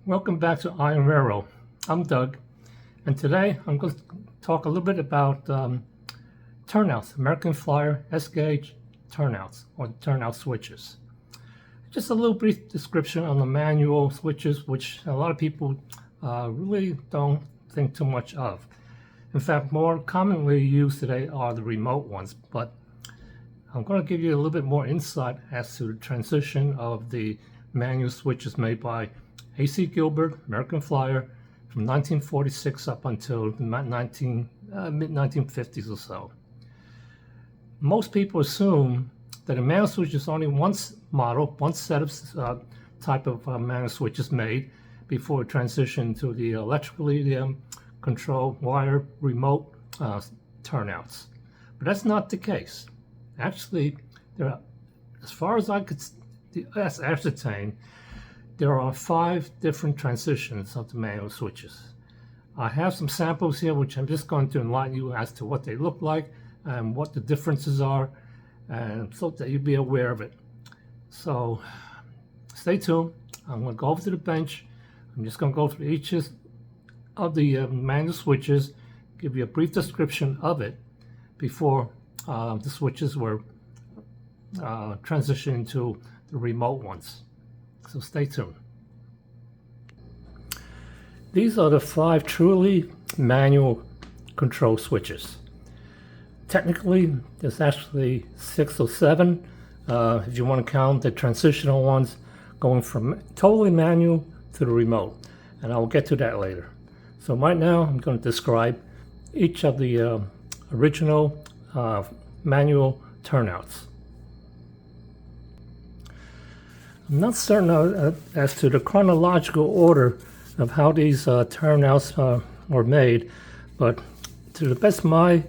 Welcome back to Iron Railroad. I'm Doug, and today I'm going to talk a little bit about turnouts, American Flyer S-gauge turnouts, or turnout switches. Just a little brief description on the manual switches, which a lot of people really don't think too much of. In fact, more commonly used today are the remote ones, but I'm going to give you a little bit more insight as to the transition of the manual switches made by A.C. Gilbert, American Flyer, from 1946 up until the mid-1950s or so. Most people assume that a manual switch is only one model, one set of type of manual switches made before it transitioned to the electrically controlled wire remote turnouts. But that's not the case. Actually, there are, as far as I could ascertain, there are 5 different transitions of the manual switches. I have some samples here which I'm just going to enlighten you as to what they look like and what the differences are, and so that you'll be aware of it. So stay tuned. I'm going to go over to the bench. I'm just going to go through each of the manual switches, give you a brief description of it before the switches were transitioned to the remote ones. So stay tuned. These are the 5 truly manual control switches. Technically, there's actually 6 or 7 if you want to count the transitional ones going from totally manual to the remote, and I will get to that later. So right now I'm going to describe each of the original manual turnouts. I'm not certain as to the chronological order of how these turnouts were made, but to the best of my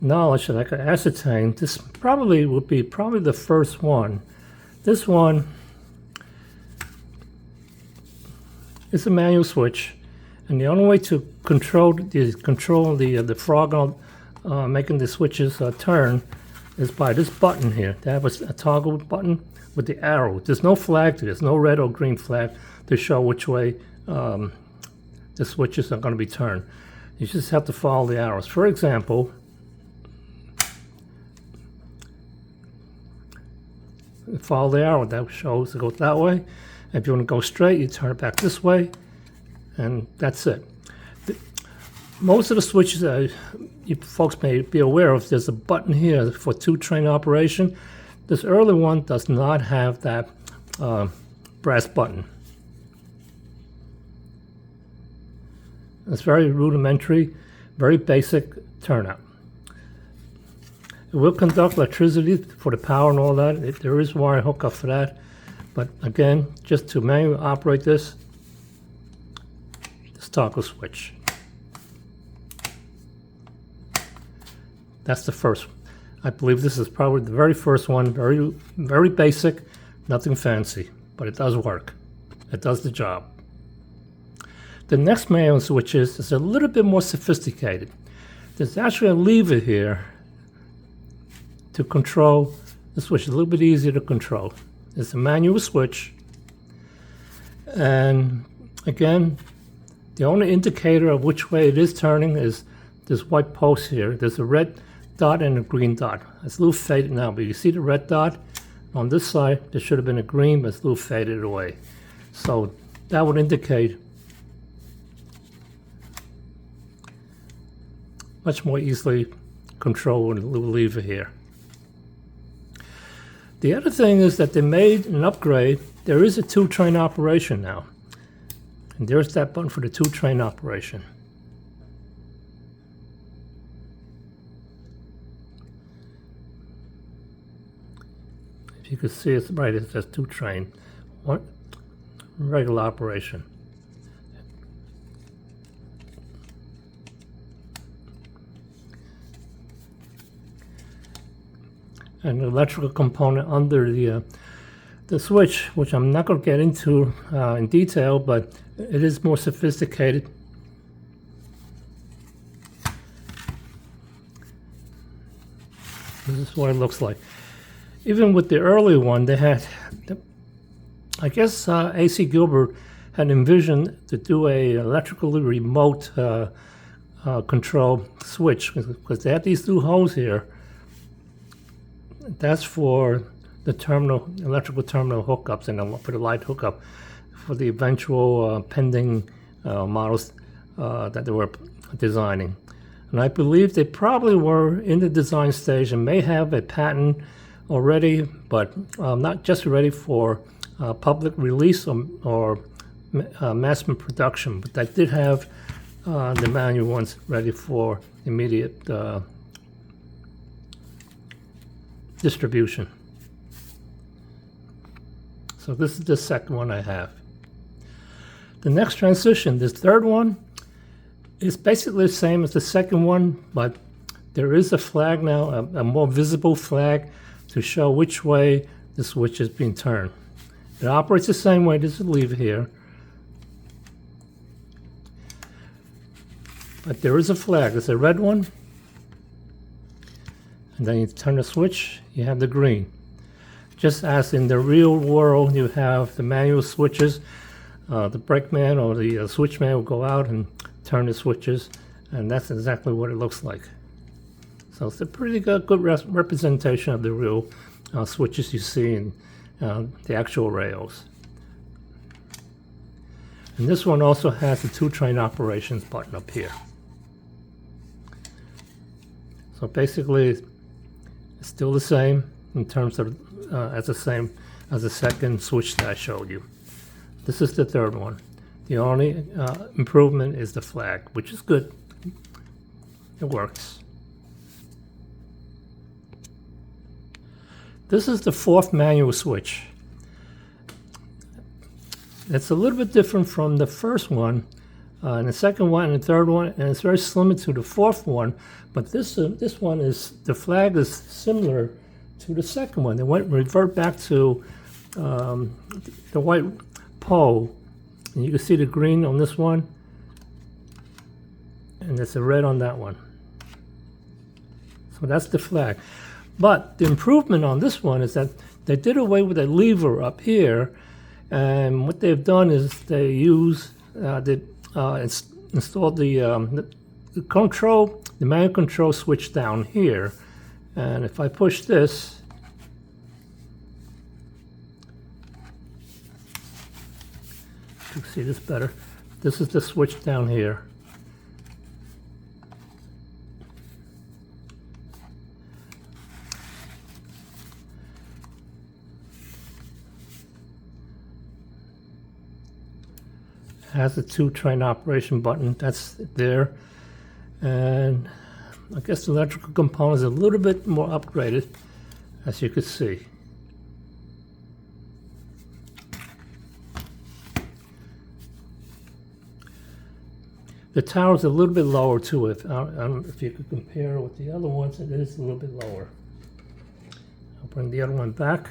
knowledge that I could ascertain, this probably would be the first one. This one is a manual switch, and the only way to control the frog on making the switches turn is by this button here. That was a toggle button with the arrow. There's no flag to this, no red or green flag to show which way the switches are going to be turned. You just have to follow the arrows. For example, follow the arrow. That shows it goes that way. If you want to go straight, you turn it back this way, and that's it. Most of the switches you folks may be aware of, there's a button here for 2-train operation. This early one does not have that brass button. It's very rudimentary, very basic turnout. It will conduct electricity for the power and all that. There is wire hookup for that. But again, just to manually operate this toggle switch. That's the first one. I believe this is probably the very first one, very basic, nothing fancy, but it does work. It does the job. The next manual switch is a little bit more sophisticated. There's actually a lever here to control the switch. A little bit easier to control. It's a manual switch, and again, the only indicator of which way it is turning is this white post here. There's a red dot and a green dot. It's a little faded now, but you see the red dot on this side. There should have been a green, but it's a little faded away. So that would indicate much more easily control with a little lever here. The other thing is that they made an upgrade. There is a 2-train operation now. And there's that button for the 2-train operation. If you can see, it's right, it says 2-train. One regular operation. An electrical component under the switch, which I'm not going to get into in detail, but it is more sophisticated. This is what it looks like. Even with the early one, they had, I guess A.C. Gilbert had envisioned to do a electrically remote control switch, because they have these two holes here. That's for the terminal, electrical terminal hookups, and for the light hookup for the eventual pending models that they were designing. And I believe they probably were in the design stage and may have a patent already, but not just ready for public release or mass production. But they did have the manual ones ready for immediate distribution. So this is the second one I have. The next transition, this third one, is basically the same as the second one, but there is a flag now, a more visible flag to show which way the switch is being turned. It operates the same way, just leave it here. But there is a flag, it's a red one. And then you turn the switch, you have the green. Just as in the real world, you have the manual switches, the brakeman or the switchman will go out and turn the switches, and that's exactly what it looks like. So it's a pretty good representation of the real switches you see in the actual rails. And this one also has the 2 train operations button up here. So basically, it's still the same in terms of as the same as the second switch that I showed you. This is the third one. The only improvement is the flag, which is good. It works. This is the fourth manual switch. It's a little bit different from the first one, and the second one and the third one, and it's very similar to the fourth one. But this one is, the flag is similar to the second one. They revert back to the white pole, and you can see the green on this one, and there's a red on that one. So that's the flag. But the improvement on this one is that they did away with a lever up here, and what they've done is they installed the manual control switch down here. And if I push this, you can see this better. This is the switch down here. Has the 2 train operation button, that's there. And I guess the electrical component is a little bit more upgraded, as you can see. The tower is a little bit lower too. If you could compare with the other ones, it is a little bit lower. I'll bring the other one back.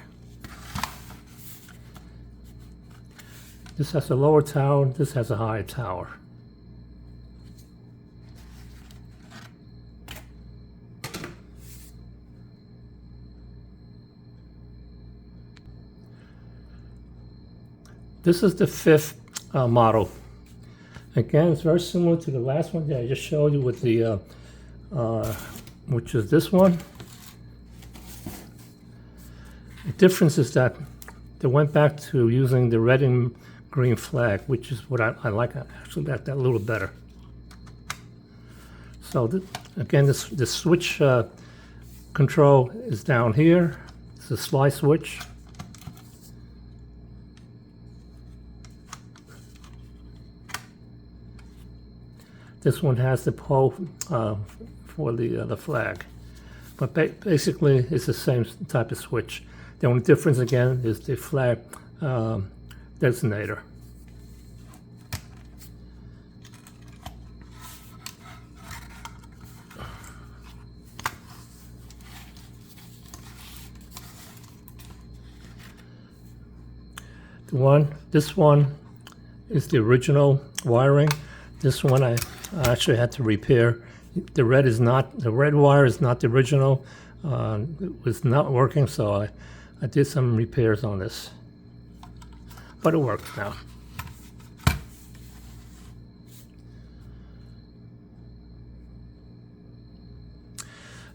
This has a lower tower, this has a higher tower. This is the 5th model. Again, it's very similar to the last one that I just showed you with the, which is this one. The difference is that they went back to using the red and green flag, which is what I like. I actually like that a little better. So again, the switch control is down here. It's a slide switch. This one has the pole for the flag, but basically it's the same type of switch. The only difference again is the flag designator. This one is the original wiring. This one I actually had to repair. The red wire is not the original. It was not working, so I did some repairs on this. But it works now.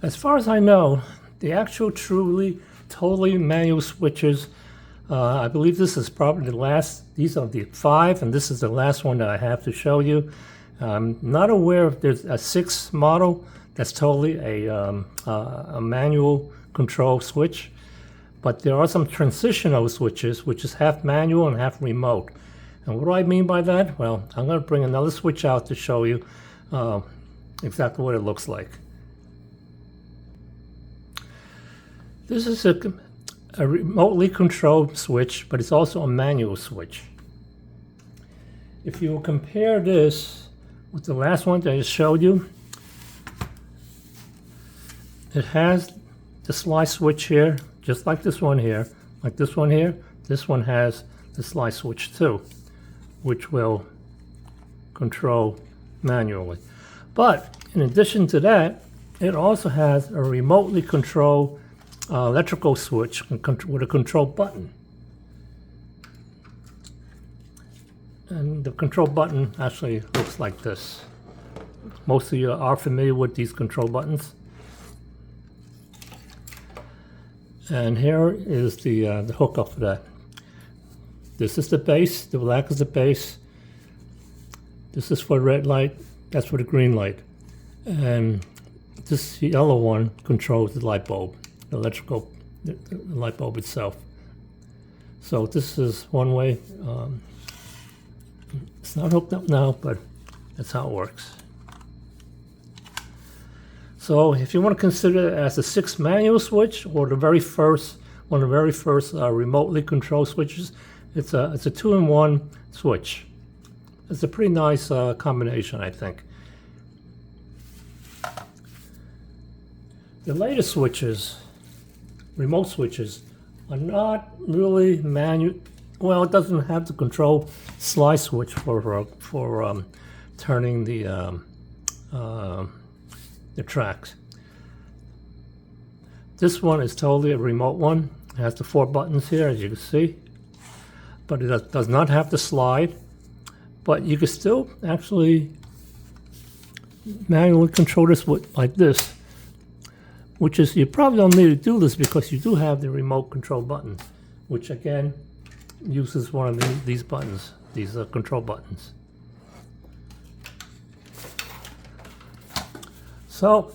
As far as I know, the actual totally manual switches, I believe this is probably the last, these are the 5, and this is the last one that I have to show you. I'm not aware if there's a 6 model that's totally a manual control switch, but there are some transitional switches, which is half manual and half remote. And what do I mean by that? Well, I'm going to bring another switch out to show you exactly what it looks like. This is a remotely controlled switch, but it's also a manual switch. If you compare this with the last one that I just showed you, it has the slide switch here, just like this one here. Like this one here, this one has the slide switch too, which will control manually. But in addition to that, it also has a remotely controlled electrical switch with a control button. And the control button actually looks like this. Most of you are familiar with these control buttons. And here is the hookup for that. This is the base, the black is the base. This is for the red light, that's for the green light. And this yellow one controls the light bulb, the electrical, the light bulb itself. So this is one way. It's not hooked up now, but that's how it works. So if you want to consider it as a 6 manual switch or the very first, one of the very first remotely controlled switches, it's a 2-in-1 switch. It's a pretty nice combination, I think. The latest switches, remote switches, are not really manual. Well, it doesn't have the control slide switch for turning the tracks. This one is totally a remote one. It has the 4 buttons here, as you can see, but it does not have the slide. But you can still actually manually control this with, like this, which is, you probably don't need to do this because you do have the remote control button, which again uses one of these buttons, these control buttons. So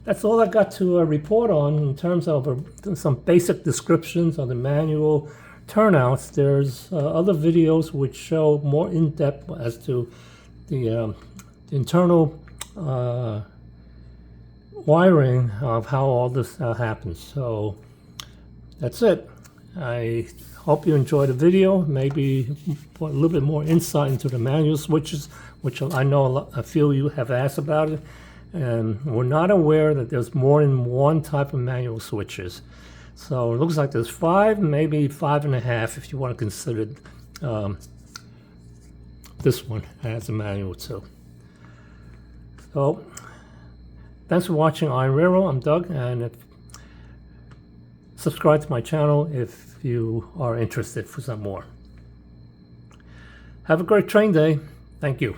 that's all I got to report on in terms of some basic descriptions of the manual turnouts. There's other videos which show more in depth as to the internal wiring of how all this happens. So that's it. I hope you enjoyed the video. Maybe put a little bit more insight into the manual switches, which I know a few of you have asked about it. And we're not aware that there's more than one type of manual switches. So it looks like there's 5, maybe 5.5 if you want to consider this one as a manual too. So thanks for watching Iron Railroad. I'm Doug, and subscribe to my channel if you are interested for some more. Have a great train day. Thank you.